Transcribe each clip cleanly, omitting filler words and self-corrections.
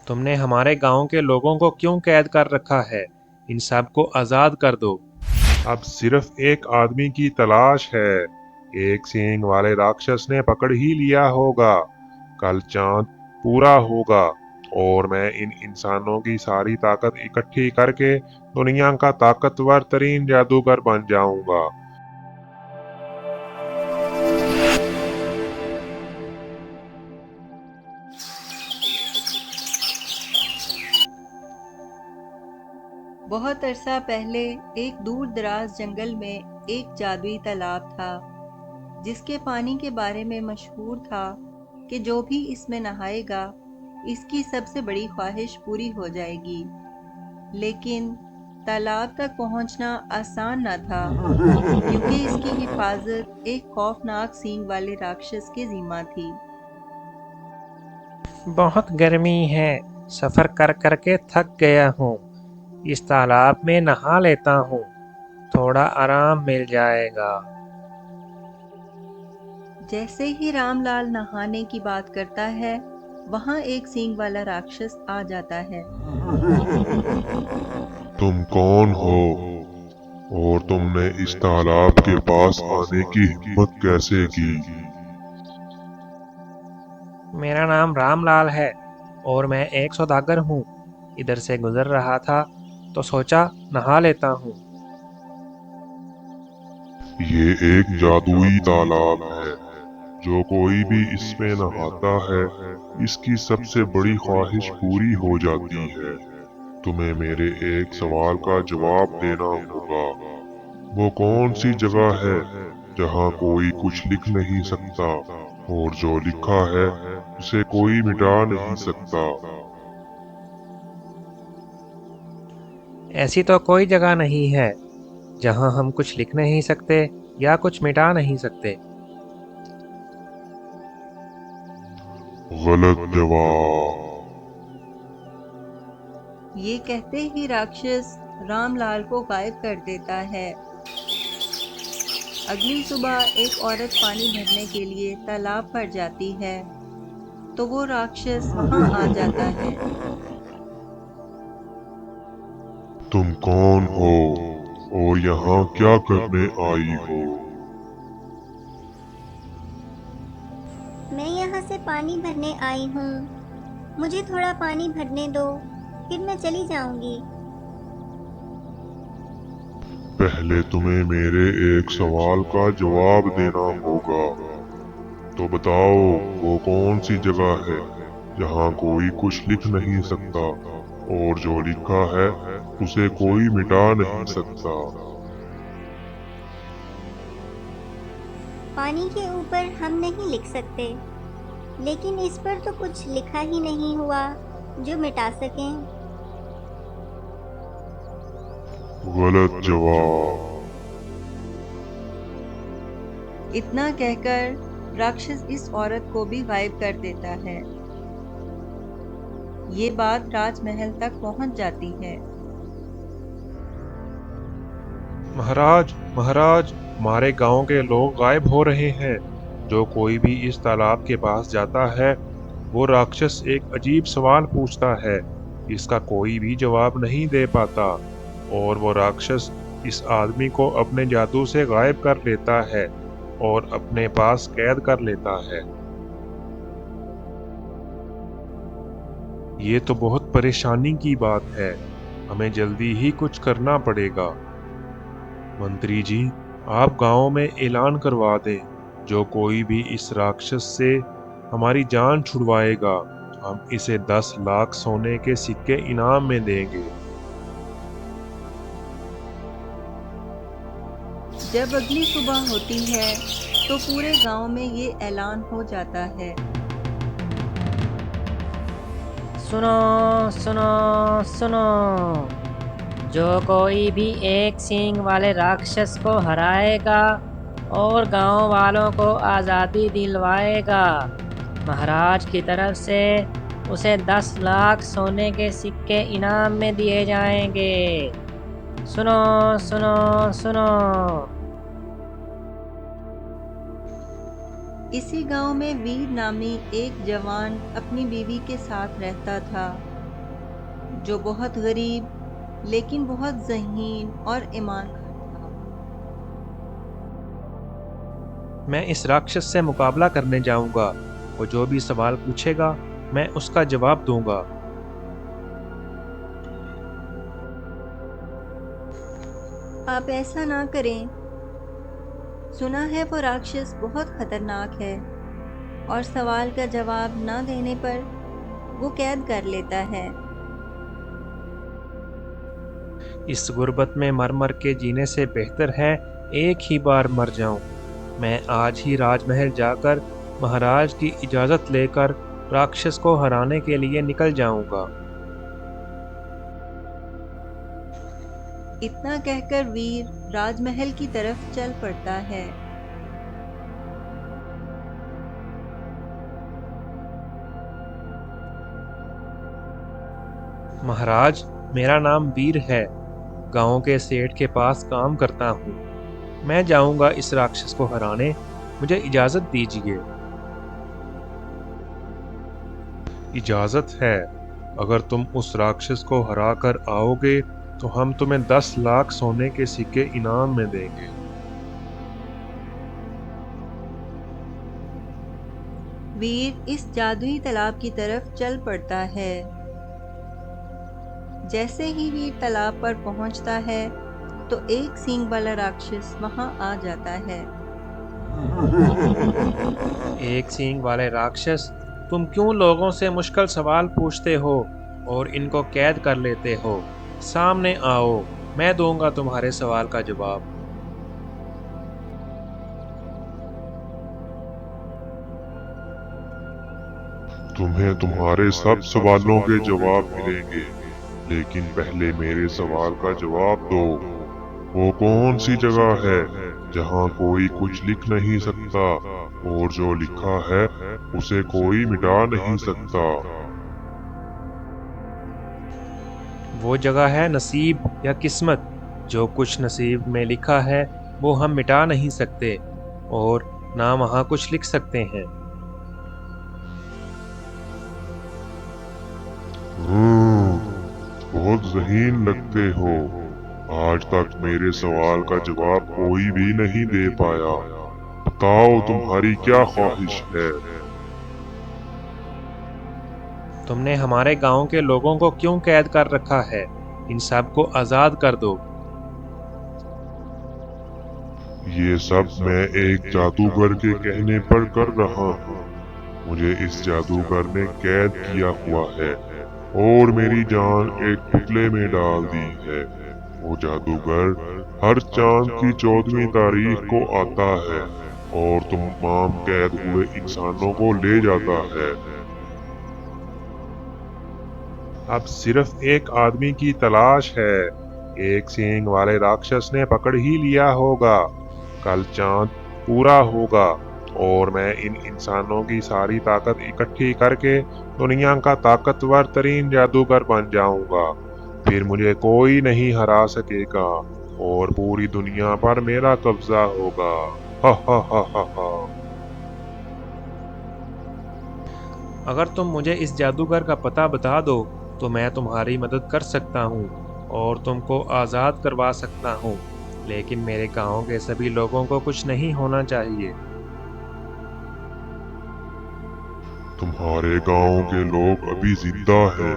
तुमने हमारे गांव के लोगों को क्यों कैद कर रखा है? इन सब को आजाद कर दो। अब सिर्फ एक आदमी की तलाश है। एक सींग वाले राक्षस ने पकड़ ही लिया होगा। कल चांद पूरा होगा और मैं इन इंसानों की सारी ताकत इकट्ठी करके दुनिया का ताकतवर तरीन जादूगर बन जाऊंगा। बहुत अरसा पहले एक दूर दराज जंगल में एक जादुई तालाब था, जिसके पानी के बारे में मशहूर था कि जो भी इसमें नहाएगा, इसकी सबसे बड़ी ख्वाहिश पूरी हो जाएगी। लेकिन तालाब तक पहुंचना आसान न था, क्योंकि इसकी हिफाजत एक खौफनाक सींग वाले राक्षस के जिम्मा थी। बहुत गर्मी है। सफर कर कर के थक गया हूँ। इस तालाब में नहा लेता हूँ। थोड़ा आराम मिल जाएगा। जैसे ही रामलाल नहाने की बात करता है, वहां एक सींग वाला राक्षस आ जाता है। तुम कौन हो और तुमने इस तालाब के पास आने की हिम्मत कैसे की? मेरा नाम रामलाल है और मैं एक सौदागर हूँ। इधर से गुजर रहा था तो सोचा नहा लेता हूँ। ये एक जादुई तालाब है। जो कोई भी इसमें नहाता है, इसकी सबसे बड़ी ख्वाहिश पूरी हो जाती है। तुम्हें मेरे एक सवाल का जवाब देना होगा। वो कौन सी जगह है जहाँ कोई कुछ लिख नहीं सकता और जो लिखा है उसे कोई मिटा नहीं सकता? ऐसी तो कोई जगह नहीं है जहाँ हम कुछ लिख नहीं सकते या कुछ मिटा नहीं सकते। गलत जवाब। ये कहते ही राक्षस रामलाल को गायब कर देता है। अगली सुबह एक औरत पानी भरने के लिए तालाब पर जाती है, तो वो राक्षस वहां आ जाता है। तुम कौन हो और यहाँ क्या करने आई हो? मैं यहाँ से पानी भरने आई हूँ। मुझे थोड़ा पानी भरने दो, फिर मैं चली जाऊंगी। पहले तुम्हें मेरे एक सवाल का जवाब देना होगा। तो बताओ, वो कौन सी जगह है जहाँ कोई कुछ लिख नहीं सकता और जो लिखा है उसे कोई मिटा नहीं सकता? पानी के ऊपर हम नहीं लिख सकते, लेकिन इस पर तो कुछ लिखा ही नहीं हुआ जो मिटा सकें। गलत जवाब। इतना कहकर राक्षस इस औरत को भी गायब कर देता है। ये बात राजमहल तक पहुंच जाती है। महाराज, महाराज, हमारे गांव के लोग गायब हो रहे हैं। जो कोई भी इस तालाब के पास जाता है, वो राक्षस एक अजीब सवाल पूछता है। इसका कोई भी जवाब नहीं दे पाता और वो राक्षस इस आदमी को अपने जादू से गायब कर लेता है और अपने पास कैद कर लेता है। ये तो बहुत परेशानी की बात है। हमें जल्दी ही कुछ करना पड़ेगा। मंत्री जी, आप गांव में ऐलान करवा दें। जो कोई भी इस राक्षस से हमारी जान छुड़वाएगा, हम इसे 10 लाख सोने के सिक्के इनाम में देंगे। जब अगली सुबह होती है, तो पूरे गांव में ये ऐलान हो जाता है। सुनो सुनो सुनो, जो कोई भी एक सींग वाले राक्षस को हराएगा और गांव वालों को आज़ादी दिलवाएगा, महाराज की तरफ से उसे 10 लाख सोने के सिक्के इनाम में दिए जाएंगे। सुनो सुनो सुनो। इसी गांव में वीर नामी एक जवान अपनी बीवी के साथ रहता था। जो बहुत गरीब लेकिन बहुत ज़हीन और ईमानदार था। मैं इस राक्षस से मुकाबला करने जाऊंगा। वो जो भी सवाल पूछेगा मैं उसका जवाब दूंगा। आप ऐसा ना करें। सुना है वो राक्षस बहुत खतरनाक है और सवाल का जवाब ना देने पर वो कैद कर लेता है। इस गुर्बत में मर मर के जीने से बेहतर है एक ही बार मर जाऊं। मैं आज ही राजमहल जाकर महाराज की इजाज़त लेकर राक्षस को हराने के लिए निकल जाऊंगा। इतना कहकर वीर राजमहल की तरफ चल पड़ता है। महाराज, मेरा नाम वीर है। गांव के सेठ के पास काम करता हूँ। मैं जाऊंगा इस राक्षस को हराने। मुझे इजाज़त दीजिए। इजाज़त है। अगर तुम उस राक्षस को हरा कर आओगे तो हम तुम्हें 10 लाख सोने के सिक्के इनाम में देंगे। वीर इस जादुई तालाब की तरफ चल पड़ता है। जैसे ही वीर तालाब पर पहुंचता है तो एक सींग वाला राक्षस वहां आ जाता है। एक सींग वाले राक्षस, तुम क्यों लोगों से मुश्किल सवाल पूछते हो और इनको कैद कर लेते हो? सामने आओ, मैं दूंगा तुम्हारे सवाल का जवाब। तुम्हें तुम्हारे सब सवालों के जवाब मिलेंगे, लेकिन पहले मेरे सवाल का जवाब दो। वो कौन सी जगह है जहाँ कोई कुछ लिख नहीं सकता और जो लिखा है उसे कोई मिटा नहीं सकता? वो जगह है नसीब या किस्मत। जो कुछ नसीब में लिखा है वो हम मिटा नहीं सकते और ना वहाँ कुछ लिख सकते हैं। बहुत ज़हीन लगते हो। आज तक मेरे सवाल का जवाब कोई भी नहीं दे पाया। बताओ तुम्हारी क्या ख्वाहिश है? तुमने हमारे गांव के लोगों को क्यों कैद कर रखा है? इन सब को आज़ाद कर दो। ये सब मैं एक जादूगर के कहने पर कर रहा हूँ। मुझे इस जादूगर ने कैद किया हुआ है और मेरी जान एक पुतले में डाल दी है। वो जादूगर हर चांद की 14वीं तारीख को आता है और तमाम कैद हुए इंसानों को ले जाता है। अब सिर्फ एक आदमी की तलाश है। एक सींग वाले राक्षस ने पकड़ ही लिया होगा। कल चांद पूरा होगा और मैं इन इंसानों की सारी ताकत इकट्ठी करके दुनिया का ताकतवर तरीन जादूगर बन जाऊंगा। फिर मुझे कोई नहीं हरा सकेगा और पूरी दुनिया पर मेरा कब्जा होगा। हा हा हा हा हा। अगर तुम मुझे इस जादूगर का पता बता दो तो मैं तुम्हारी मदद कर सकता हूँ और तुमको आज़ाद करवा सकता हूँ, लेकिन मेरे गांव के सभी लोगों को कुछ नहीं होना चाहिए। तुम्हारे गांव के लोग अभी जिंदा हैं।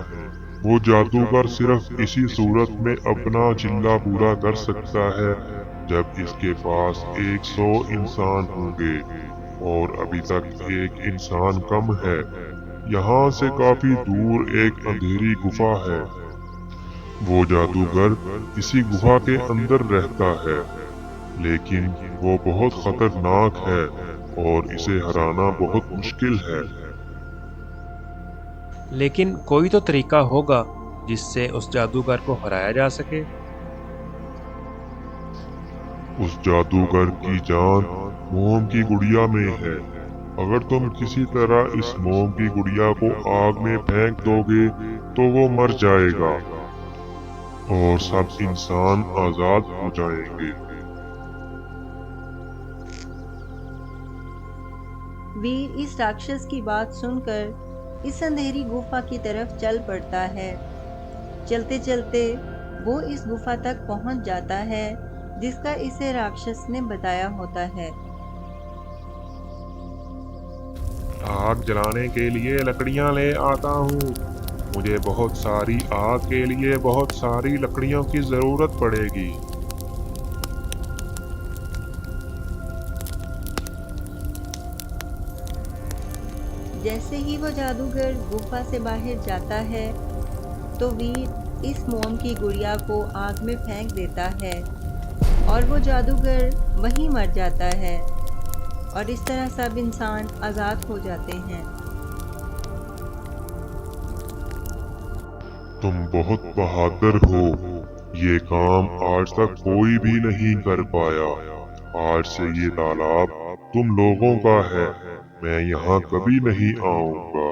वो जादूगर सिर्फ इसी सूरत में अपना चिल्ला पूरा कर सकता है जब इसके पास 100 इंसान होंगे और अभी तक एक इंसान कम है। यहाँ से काफी दूर एक अंधेरी गुफा है। वो जादूगर इसी गुफा के अंदर रहता है, लेकिन वो बहुत खतरनाक है और इसे हराना बहुत मुश्किल है। लेकिन कोई तो तरीका होगा जिससे उस जादूगर को हराया जा सके। उस जादूगर की जान मोम की गुड़िया में है। अगर तुम किसी तरह इस मोम की गुड़िया को आग में फेंक दोगे तो वो मर जाएगा और सब इंसान आजाद हो जाएंगे। वीर इस राक्षस की बात सुनकर इस अंधेरी गुफा की तरफ चल पड़ता है। चलते चलते वो इस गुफा तक पहुंच जाता है जिसका इसे राक्षस ने बताया होता है। आग जलाने के लिए लकड़ियां ले आता हूँ। मुझे बहुत सारी आग के लिए बहुत सारी लकड़ियों की जरूरत पड़ेगी। जैसे ही वो जादूगर गुफा से बाहर जाता है तो वीर इस मोम की गुड़िया को आग में फेंक देता है और वो जादूगर वहीं मर जाता है और इस तरह सब इंसान आज़ाद हो जाते हैं। तुम बहुत बहादुर हो। ये काम आज तक कोई भी नहीं कर पाया। आज से ये तालाब तुम लोगों का है। मैं यहाँ कभी नहीं आऊंगा।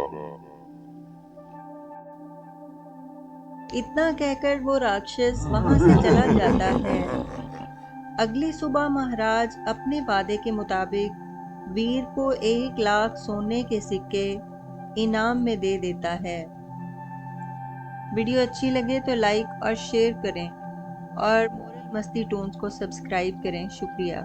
इतना कहकर वो राक्षस वहां से चला जाता है। अगली सुबह महाराज अपने वादे के मुताबिक वीर को 1 लाख सोने के सिक्के इनाम में दे देता है। वीडियो अच्छी लगे तो लाइक और शेयर करें और मोरल मस्ती टोन्स को सब्सक्राइब करें। शुक्रिया।